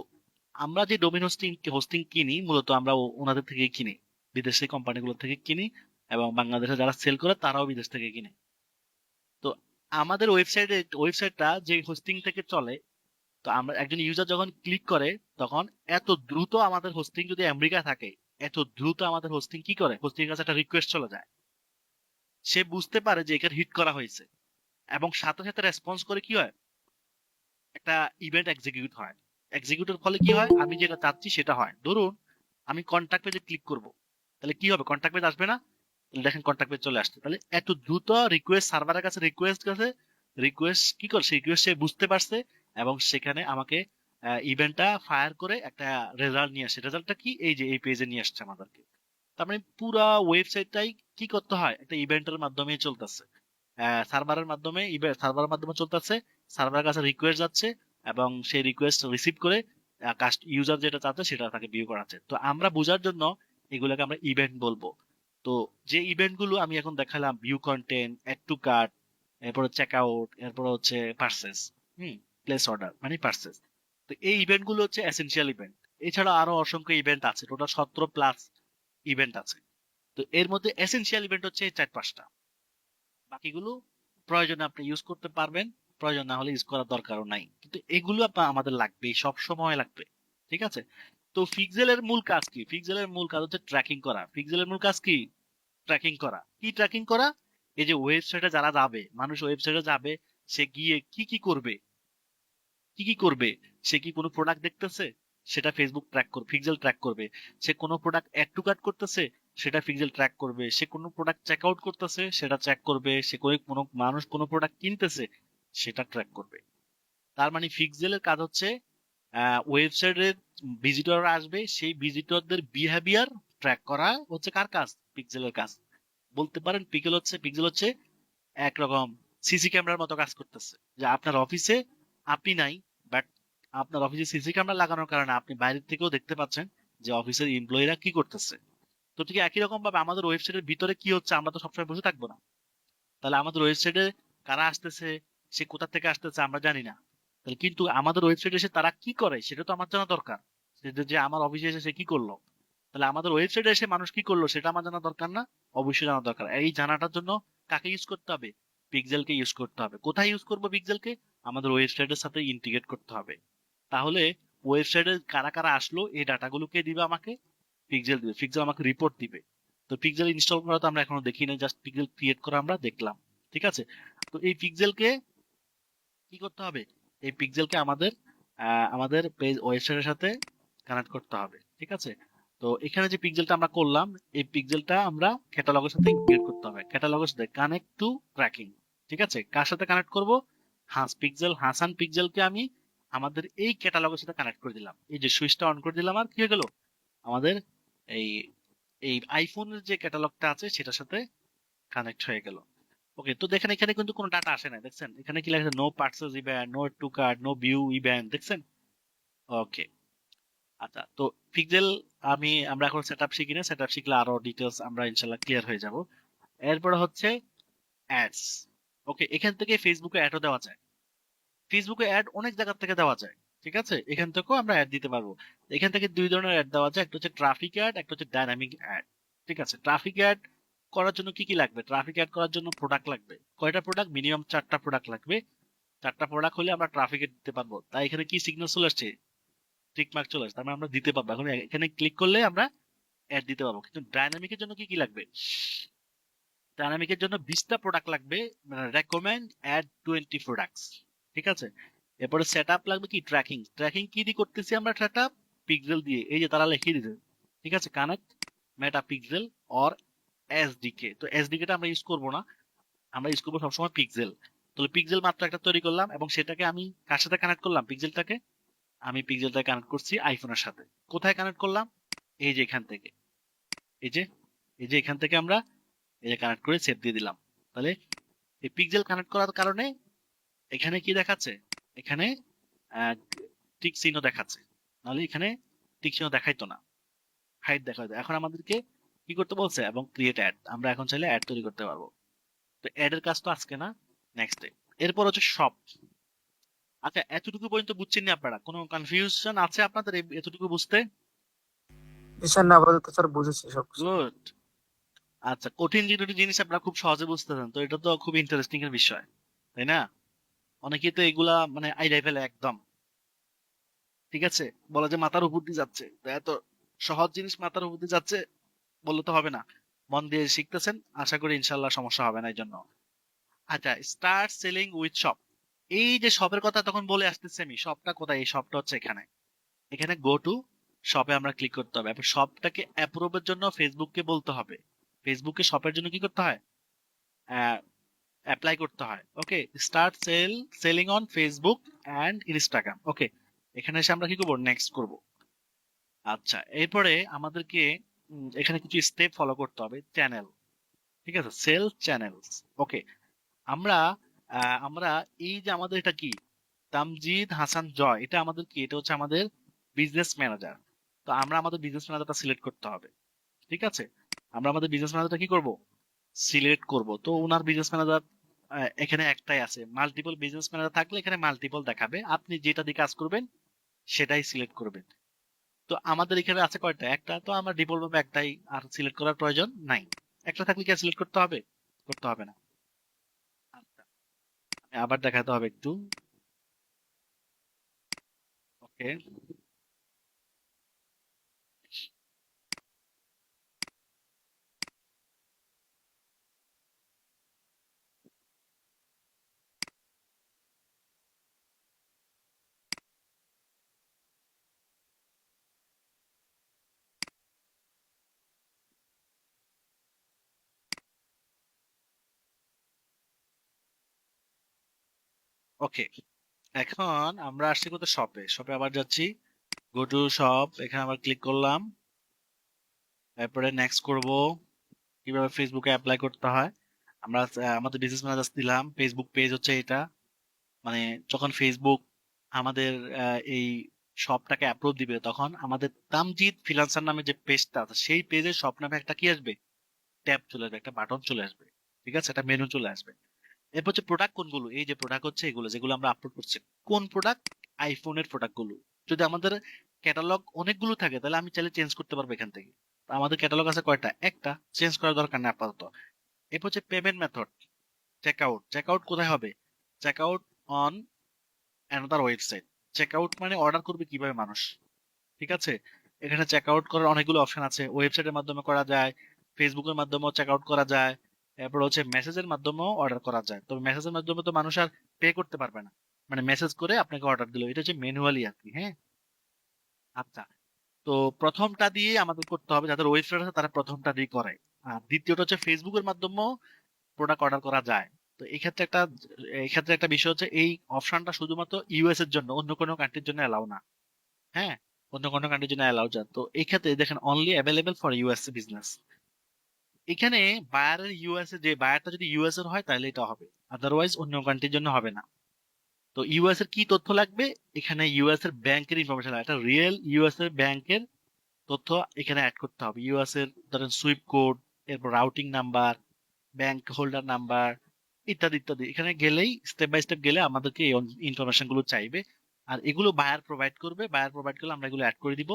আমরা যে ডোমেন হোস্টিং হোস্টিং কিনি মূলত আমরা ওনাদের থেকেই কিনি, বিদেশি কোম্পানিগুলো থেকে কিনি, এবং বাংলাদেশে যারা সেল করে তারাও বিদেশ থেকে কিনে। তো আমাদের ওয়েবসাইটটা যে হোস্টিং থেকে চলে, তো আমরা একজন ইউজার যখন ক্লিক করে তখন এত দ্রুত আমাদের হোস্টিং যদি আমেরিকা থাকে, এত দ্রুত আমাদের হোস্টিং কি করে, হোস্টিং এর কাছে একটা রিকোয়েস্ট চলে যায়। সে বুঝতে পারে যে এখানে হিট করা হয়েছে, এবং সাথে সাথে রেসপন্স করে কি হয়, একটা ইভেন্ট এক্সিকিউট হয়। এক্সিকিউটের ফলে কি হয়, আমি যেটা চাচ্ছি সেটা হয়। ধরুন আমি কন্টাক্ট পেজে ক্লিক করব, তাহলে কি হবে? কন্টাক্ট পেজ আসবে না? তাহলে দেখেন কন্টাক্ট পেজ চলে আসছে। তাহলে এত দ্রুত রিকোয়েস্ট সার্ভারের কাছে, রিকোয়েস্ট কি করছে, রিকোয়েস্ট সে বুঝতে পারছে, এবং সেখানে আমাকে ইভেন্টটা ফায়ার করে একটা রেজাল্ট নিয়ে আসছে। রেজাল্টটা কি? এই যে এই পেজে নিয়ে আসছে আমাদেরকে। তার মানে পুরা ওয়েবসাইটটাই কি করতে হয়, একটা ইভেন্টের মাধ্যমে চলতেছে। সার্ভারের মাধ্যমে চলতেছে। সার্ভারের কাছে রিকোয়েস্ট যাচ্ছে, এবং সেই রিকোয়েস্ট রিসিভ করে ইউজার যেটা চাচ্ছে সেটা তাকে ভিউ করাচ্ছে। তো আমরা বোঝার জন্য এগুলোকে আমরা ইভেন্ট বলবো। তো যে ইভেন্ট গুলো আমি এখন দেখালাম, view content, add to cart, এরপরে চেক আউট, এরপরে হচ্ছে পার্সেস, প্লেস অর্ডার মানে পার্সেস। তো এই ইভেন্ট গুলো হচ্ছে এসেনশিয়াল ইভেন্ট। এছাড়া আরো অসংখ্য ইভেন্ট আছে, টোটাল 17+ ইভেন্ট আছে। তো এর মধ্যে এসেনশিয়াল ইভেন্ট হচ্ছে এই 4-5টা। বাকিগুলো প্রয়োজনে আপনি ইউজ করতে পারবেন, প্রয়োজন না হলে ইউজ করার দরকারও নাই, কিন্তু এগুলো আমাদের লাগবে, সব সময় লাগবে। ঠিক আছে, তো পিক্সেলের মূল কাজ কি? পিক্সেলের মূল কাজ হচ্ছে ট্র্যাকিং করা। পিক্সেলের মূল কাজ কি? ট্র্যাকিং করা। কি ট্র্যাকিং করা? এই যে ওয়েবসাইটে যারা যাবে, মানুষ ওয়েবসাইটে যাবে, সে গিয়ে কি কি করবে, কি কি করবে, সে কি কোনো প্রোডাক্ট দেখতেছে, সেটা ফেসবুক ট্র্যাক করবে, পিক্সেল ট্র্যাক করবে। সে কোনো প্রোডাক্ট অ্যাড টু কার্ট করতেছে, সেটা পিক্সেল ট্র্যাক করবে। সে কোনো প্রোডাক্ট চেক আউট করতেছে, সেটা ট্র্যাক করবে। সে কোনো মানুষ কোনো প্রোডাক্ট কিনতেছে, সেটা ট্র্যাক করবে। তার মানে পিক্সেলের কাজ হচ্ছে ওয়েবসাইটের ভিজিটররা আসবে, সেই ভিজিটরদের বিহেভিয়ার ট্র্যাক করা হচ্ছে কার কাজ? পিক্সেলের কাজ। বলতে পারেন পিক্সেল হচ্ছে একরকম সিসি ক্যামেরার মতো কাজ করতেছে। যে আপনার অফিসে আপনি নাই, বাট আপনার অফিসে সিসি ক্যামেরা লাগানোর কারণে আপনি বাইরে থেকেও দেখতে পাচ্ছেন যে অফিসের এমপ্লয়িরা কি করতেছে। তো ঠিক একই রকম ভাবে আমাদের ওয়েবসাইটের ভিতরে কি হচ্ছে আমরা তো সবসময় বসে থাকবো না। তাহলে আমাদের ওয়েবসাইটে কারা আসতেছে, সে কোথা থেকে আসতেছে আমরা জানি না। তাহলে কিন্তু আমাদের ওয়েবসাইটে এসে তারা কি করে সেটা তো আমার জানা দরকার। যে আমার অফিসে এসে সে কি করলো, তাহলে আমাদের ওয়েবসাইটে এসে মানুষ কি করলো সেটা আমার জানা দরকার না? অবশ্যই জানা দরকার। এই জানাটার জন্য কাকে ইউজ করতে হবে? পিক্সেলকে ইউজ করতে হবে। কোথায় ইউজ করবো পিক্সেলকে? আমাদের ওয়েবসাইটের সাথে ইন্টিগ্রেট করতে হবে। তাহলে ওয়েবসাইটে কারা কারা আসলো এই ডাটাগুলো কে দিবে আমাকে? পিক্সেল দিবে। পিক্সেল আমাকে রিপোর্ট দিবে। তো পিক্সেল ইনস্টল করা তো আমরা এখনো দেখি না, জাস্ট পিক্সেল ক্রিয়েট করা আমরা দেখলাম। ঠিক আছে, তো এই পিক্সেলকে কি করতে হবে? এই পিক্সেলকে আমাদের পেজ ওয়েবসাইটের সাথে কানেক্ট করতে হবে। ঠিক আছে, তো এখানে যে পিক্সেলটা আমরা করলাম, এই পিক্সেলটা আমরা ক্যাটালগের সাথে ইন্টিগ্রেট করতে হবে। ক্যাটালগের সাথে কানেক্ট টু ট্র্যাকিং। ঠিক আছে, কার সাথে কানেক্ট করব? হাসান পিক্সেলকে আমি আমাদের এই ক্যাটালগের সাথে কানেক্ট করে দিলাম। এই যে সুইচটা অন করে দিলাম, আর কি হয়ে গেল? আমাদের এই এই আইফোনের যে ক্যাটালগটা আছে সেটার সাথে কানেক্ট হয়ে গেল। ওকে, তো দেখেন এখানে কিন্তু কোনো ডাটা আসে না, দেখছেন এখানে কি লেখা, no purchase event, no to card, no view event, দেখছেন? ওকে, আচ্ছা, তো পিক্সেল আমরা এখন সেটআপ শিখি না, সেটআপ শিখলে আরো ডিটেলস আমরা ইনশাল্লাহ ক্লিয়ার হয়ে যাব। এরপরে হচ্ছে অ্যাডস। ওকে, এখান থেকে ফেসবুকে অ্যাডও দেওয়া যায়। ফেসবুকে অ্যাড অনেক জায়গা থেকে দেওয়া যায়, ঠিক আছে, এখান থেকেও আমরা অ্যাড দিতে পারবো। এখান থেকে দুই ধরনের অ্যাড দেওয়া যায়, একটা হচ্ছে ট্রাফিক অ্যাড, একটা হচ্ছে ডাইনামিক অ্যাড। ঠিক আছে, ট্রাফিক অ্যাড করার জন্য কি কি লাগবে? ট্রাফিক অ্যাড করার জন্য প্রোডাক্ট লাগবে। কয়টা প্রোডাক্ট? মিনিমাম 4টা প্রোডাক্ট লাগবে। 4টা প্রোডাক্ট হলে আমরা ট্রাফিকে দিতে পারবো। তাই এখানে কি সিগন্যাল চলে আসছে? টিক মার্ক চলে আসছে, তার মানে আমরা দিতে পারবো। এখন এখানে ক্লিক করলে আমরা অ্যাড দিতে পারবো। কিন্তু ডাইনামিকের জন্য কি কি লাগবে? ডাইনামিকের জন্য 20টা প্রোডাক্ট লাগবে, মানে রেকমেন্ড অ্যাড 20 প্রোডাক্টস। ঠিক আছে, এরপরে সেটআপ লাগবে কি? ট্র্যাকিং। ট্র্যাকিং কি দিয়ে করতেছি আমরা সেটআপ? পিক্সেল দিয়ে। এই যে তারা লিখে দিয়েছে, ঠিক আছে, connect meta pixel or SDK. তো এসডিকে টা আমরা ইউজ করব না, আমরা ইউজ করবো সবসময় পিক্সেল। তাহলে পিক্সেল মাত্র একটা তৈরি করলাম, এবং সেটাকে আমি কার সাথে কানেক্ট করলাম? পিক্সেলটাকে আমি পিক্সেলটাকে কানেক্ট করছি আইফোনের সাথে। কোথায় কানেক্ট করলাম? এই যে এখান থেকে, এই যে এই যে এখান থেকে আমরা এই যে কানেক্ট করে সেভ দিয়ে দিলাম। তাহলে এই পিক্সেল কানেক্ট করার কারণে এখানে কি দেখাচ্ছে? এখানে টিক চিহ্ন দেখাচ্ছে, নাহলে এখানে টিক চিহ্ন দেখাইতো না, হাইড দেখাইতো। এখন আমাদেরকে কি করতে বলছে? এবং ক্রিয়েট অ্যাড, আমরা এখন চাইলে অ্যাড তৈরি করতে পারবো। তো অ্যাড এর কাজ তো আজকে না, নেক্সট ডে। এরপর হচ্ছে শপ। আচ্ছা, এতটুকু পর্যন্ত বুঝছেন না আপনারা? কোনো কনফিউশন আছে আপনাদের এতটুকু বুঝতে? জি স্যার, না আপাতত স্যার বুঝেছি সব কিছু। গুড। আচ্ছা, কঠিন দুটো জিনিস আপনারা খুব সহজে বুঝতেছেন, তো এটা তো খুব ইন্টারেস্টিং এর বিষয়, তাই না? অনেকেই তো এগুলা মানে আইডাই ফেলে একদম, ঠিক আছে, বলে যে মাথার উপর দিয়ে যাচ্ছে। তো এত সহজ জিনিস মাথার উপর দিয়ে যাচ্ছে বললে তো হবে না। মন দিয়ে শিখতেছেন, আশা করি ইনশাল্লাহ সমস্যা হবে না এই জন্য। আচ্ছা, স্টার্ট সেলিং উইথ শপ। এই যে শপের কথা তখন বলে আসতেছে, আমি শপটা কোথায়? এই শপটা হচ্ছে এখানে। এখানে গো টু শপে আমরা ক্লিক করতে হবে। এবার শপটাকে অ্যাপ্রুভের জন্য ফেসবুককে বলতে হবে। ফেসবুকে শপের জন্য কি করতে হয়? অ্যাপ্লাই করতে হয়। Okay, start selling on Facebook and Instagram. Okay, এখানে এসে আমরা কি করবো? নেক্সট করব। আচ্ছা, এরপরে আমাদেরকে এখানে কিছু স্টেপ ফলো করতে হবে। চ্যানেল, ঠিক আছে, সেল চ্যানেলস। ওকে, আমরা আমরা এই যে আমাদের এটা কি, তামজিদ হাসান জয়, এটা আমাদের কি? এটা হচ্ছে আমাদের বিজনেস ম্যানেজার। তো আমরা আমাদের বিজনেস ম্যানেজারটা সিলেক্ট করতে হবে, ঠিক আছে। আমরা আমাদের বিজনেস ম্যানেজারটা কি করব? সিলেক্ট করব। তো ওনার বিজনেস ম্যানেজার এখানে একটাই আছে। মাল্টিপল বিজনেস ম্যানেজার থাকলে এখানে মাল্টিপল দেখাবে, আপনি যেটা দিয়ে কাজ করবেন সেটাই সিলেক্ট করবেন। তো আমাদের এখানে আছে কয়টা? একটা। তো আমার ডিফল্ট ভাবে একটাই, আর সিলেক্ট করার প্রয়োজন নাই। একটা থাকলে কি সিলেক্ট করতে হবে? করতে হবে না। আচ্ছা, আবার দেখাতে হবে একটু। ওকে, ওকে, এখন আমরা আসছি কোথায়? শপে। শপে আবার যাচ্ছি, গো টু শপ, এখানে আবার ক্লিক করলাম। এরপরে নেক্সট করব। কিভাবে ফেসবুকে অ্যাপ্লাই করতে হয় আমরা আমাদের বিজনেস ম্যানেজার দিলাম। ফেসবুক পেজ হচ্ছে এটা, মানে যখন ফেসবুক আমাদের এই শপটাকে অ্যাপ্রুভ দিবে, তখন আমাদের তামজিদ ফ্রিল্যান্সার নামে যে পেজটা আছে, সেই পেজে শপ নামে একটা কি আসবে? ট্যাব চলে আসবে, একটা বাটন চলে আসবে, ঠিক আছে, একটা মেনু চলে আসবে। এরপর হচ্ছে প্রোডাক্ট কোনগুলো? এই যে প্রোডাক্ট হচ্ছে এগুলো যেগুলো আমরা আপলোড করছি। কোন প্রোডাক্ট? আইফোনের প্রোডাক্ট গুলো। যদি আমাদের ক্যাটালগ অনেকগুলো থাকে তাহলে আমি চাইলে চেঞ্জ করতে পারবো এখান থেকে। তো আমাদের ক্যাটালগ আছে কয়টা? একটা, চেঞ্জ করার দরকার নেই আপাতত। এরপর হচ্ছে payment method. Check out. Check out কোথায় হবে? Check out on another website. Check out মানে অর্ডার করবে কিভাবে মানুষ, ঠিক আছে। এখানে চেক আউট করার অনেকগুলো অপশন আছে। ওয়েবসাইটের মাধ্যমে করা যায়, ফেসবুকের মাধ্যমেও চেক আউট করা যায়, এরপর হচ্ছে মেসেজের মাধ্যমেও অর্ডার করা যায়। তবে মেসেজের মাধ্যমে তো মানুষ আর পে করতে পারবে না, মানে মেসেজ করে আপনাকে অর্ডার দিল, এটা হচ্ছে ম্যানুয়ালি আর কি। হ্যাঁ, আচ্ছা, তো প্রথমটা দিয়ে আমাদের করতে হবে, যাদের ওয়েবসাইট আছে তারা প্রথমটা দিয়ে করে। আর দ্বিতীয়টা হচ্ছে ফেসবুকের মাধ্যমেও প্রোডাক্ট অর্ডার করা যায়। তো এই ক্ষেত্রে একটা বিষয় হচ্ছে, এই অপশনটা শুধুমাত্র ইউএস এর জন্য, অন্য কোনো কান্ট্রির জন্য এলাও না। হ্যাঁ, অন্য কোনো কান্ট্রির জন্য এলাও যায়। তো এই ক্ষেত্রে দেখেন only available for US business. এখানে বায়ারের ইউএসএ, যে বায়ারটা যদি ইউএস এর হয় তাহলে এটা হবে, আদারওয়াইজ অন্য কান্ট্রির জন্য হবে না। তো ইউএস এর কি তথ্য লাগবে? এখানে ইউএস এর ব্যাংকের ইনফরমেশন, একটা রিয়েল ইউএস এর ব্যাংকের তথ্য এখানে অ্যাড করতে হবে। ইউএস এর ধরেন সুইফট কোড, এরপর routing number, bank holder number, ইত্যাদি ইত্যাদি। এখানে গেলেই স্টেপ বাই স্টেপ গেলে আমাদেরকে এই ইনফরমেশন গুলো চাইবে, আর এগুলো বায়ার প্রোভাইড করবে। বায়ার প্রোভাইড করলে আমরা এগুলো অ্যাড করে দিব,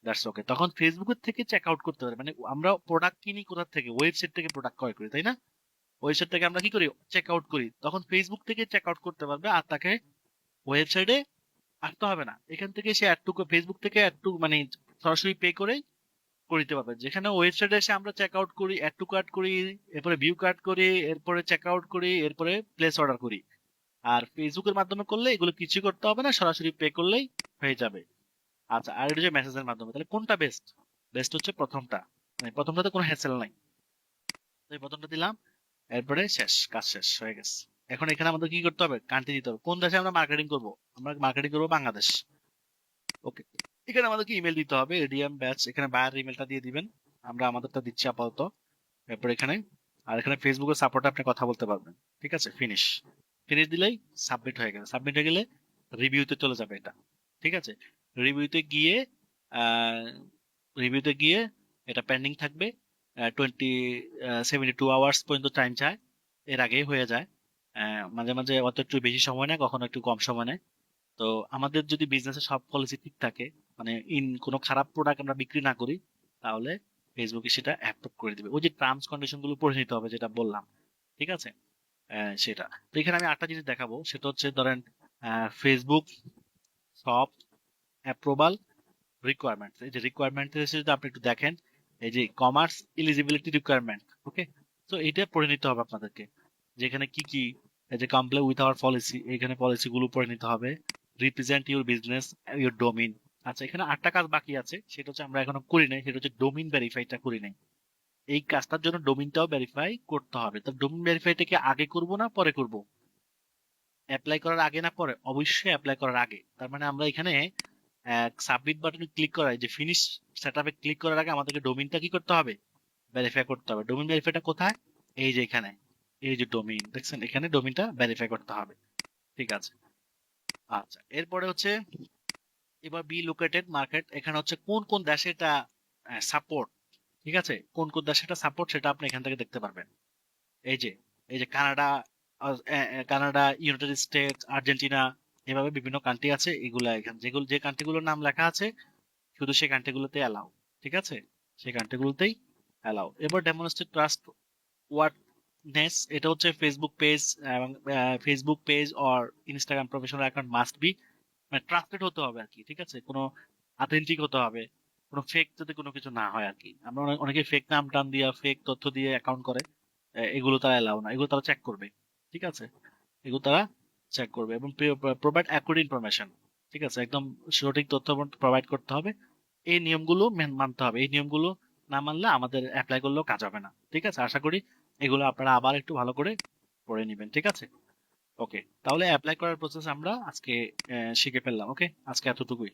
দ্যাটস ওকে। তখন ফেসবুকের থেকে চেক আউট করতে পারে, মানে আমরা প্রোডাক্ট কিনি কোথা থেকে? ওয়েবসাইট থেকে প্রোডাক্ট ক্রয় করি, তাই না? ওয়েবসাইট থেকে আমরা কি করি? চেক আউট করি। তখন ফেসবুক থেকে চেক আউট করতে পারবে, আর তাকে ওয়েবসাইটে আসতে হবে না। এখান থেকে সে অ্যাডটুকু ফেসবুক থেকে অ্যাডটুকু মানে সরাসরি পে করে দিতে পারবে। যেখানে ওয়েবসাইটে এসে আমরা চেক আউট করি, অ্যাড টু কার্ট করি, এরপরে ভিউ কার্ট করি, এরপরে চেক আউট করি, এরপরে প্লেস অর্ডার করি। আর ফেসবুকের মাধ্যমে করলে এগুলো কিছু করতে হবে না, সরাসরি পে করলেই হয়ে যাবে। আচ্ছা, আর এটা হচ্ছে মেসেজের মাধ্যমে। তাহলে কোনটা বেস্ট? বেস্ট হচ্ছে প্রথমটা, মানে প্রথমটাতে কোনো হ্যাসেল নাই। তো এই প্রথমটা দিলাম, এরপরে শেষ, কাজ শেষ হয়ে গেছে। এখন এখানে আমাদের কি করতে হবে? কান্ট্রি দিতে হবে, কোন দেশে আমরা মার্কেটিং করব। আমরা মার্কেটিং করবো বাংলাদেশ, ওকে। এখানে আমাদেরকে ইমেল দিতে হবে, এডিএম ব্যাচ। এখানে বায়ার ইমেলটা দিয়ে দিবেন, আমরা আমাদেরটা দিচ্ছি আপাতত। এরপর এখানে, আর এখানে ফেসবুকের সাপোর্টে আপনি কথা বলতে পারবেন, ঠিক আছে। ফিনিশ, ফিনিশ দিলেই সাবমিট হয়ে গেল। সাবমিট হয়ে গেলে রিভিউতে চলে যাবে এটা, ঠিক আছে। রিভিউতে গিয়ে রিভিউতে গিয়ে এটা পেন্ডিং থাকবে। 72 আওয়ার্স পর্যন্ত টাইম চায়, এর আগেই হয়ে যায়। মাঝে মাঝে অত একটু বেশি সময় নেয়, কখনো একটু কম সময় নেয়। তো আমাদের যদি বিজনেসের সব পলিসি ঠিক থাকে, মানে কোনো খারাপ প্রোডাক্ট আমরা বিক্রি না করি, তাহলে ফেসবুকে সেটা অ্যাপ্রুভ করে দিবে। ওই যে টার্মস কন্ডিশন গুলো পড়ে নিতে হবে, যেটা বললাম, ঠিক আছে। সেটা তো এখানে আমি আটটা জিনিস দেখাবো। সেটা হচ্ছে ধরেন ফেসবুক সব অ্যাপ্রুভাল রিকোয়ারমেন্ট। এই যে রিকোয়ারমেন্ট যদি আপনি একটু দেখেন, এই যে কমার্স এলিজিবিলিটি রিকোয়ারমেন্ট, ওকে। তো এটা পড়ে নিতে হবে আপনাদেরকে, যেখানে কি কি, এই যে কমপ্লাই উইথ আওয়ার পলিসি, এখানে পলিসি গুলো পড়ে নিতে হবে। Represent your business, your domain. আচ্ছা, এখানে আটটা কাজ বাকি আছে, সেটা হচ্ছে আমরা এখনো করি নাই, সেটা হচ্ছে ডোমিন ভেরিফাইটা করি নাই। এই কাজটার জন্য ডোমিনটাও ভেরিফাই করতে হবে। তো ডোমিন ভেরিফাইটা কি আগে করব না পরে করব? অ্যাপ্লাই করার আগে না পরে? অবশ্যই অ্যাপ্লাই করার আগে। তার মানে আমরা এখানে সাবমিট বাটনে ক্লিক করার, যে ফিনিশ সেটআপে ক্লিক করার আগে আমাদেরকে ডোমিনটা কি করতে হবে? ভেরিফাই করতে হবে। ডোমিন ভেরিফাইটা কোথায়? এই যে এখানে, এই যে ডোমিন দেখছেন, এখানে ডোমিনটা ভেরিফাই করতে হবে, ঠিক আছে। আচ্ছা, এরপরে হচ্ছে এবার বি লোকেটেড মার্কেট। এখানে হচ্ছে কোন কোন দেশে এটা সাপোর্ট, ঠিক আছে। কোন কোন দেশে এটা সাপোর্ট সেটা আপনি এখান থেকে দেখতে পারবেন। এই যে, এই যে Canada, Canada, United states, Argentina, এভাবে বিভিন্ন কান্ট্রি আছে। এগুলা এখানে যেগুলো, যে কান্ট্রিগুলোর নাম লেখা আছে, শুধু সেই কান্ট্রিগুলোতে অ্যালাউ, ঠিক আছে। সেই কান্ট্রিগুলোতেই অ্যালাউ। এবার ডেমনস্ট্রেট ট্রাস্ট ওয়ার্ডনেস। এটা হচ্ছে ফেসবুক পেজ এবং Facebook page or Instagram professional account must be, মানে ট্রাস্টেড হতে হবে আর কি, ঠিক আছে। কোনো অথেন্টিক হতে হবে, কোনো ফেক যাতে কোনো কিছু না হয় আর কি। আমরা অনেকে ফেক নাম টাম দিয়ে, ফেক তথ্য দিয়ে অ্যাকাউন্ট করে, এগুলো তারা এলাও না, এগুলো তারা চেক করবে, ঠিক আছে। এগুলো তারা চেক করবে। এবং প্রোভাইড অ্যাকুরেট ইনফরমেশন, ঠিক আছে, একদম সঠিক তথ্য প্রোভাইড করতে হবে। এই নিয়মগুলো মানতে হবে। এই নিয়মগুলো না মানলে আমাদের অ্যাপ্লাই করলেও কাজ হবে না, ঠিক আছে। আশা করি এগুলো আপনারা আবার একটু ভালো করে পড়ে নেবেন, ঠিক আছে। ওকে, তাহলে অ্যাপ্লাই করার প্রসেস আমরা আজকে শিখে ফেললাম। ওকে, আজকে এতটুকুই।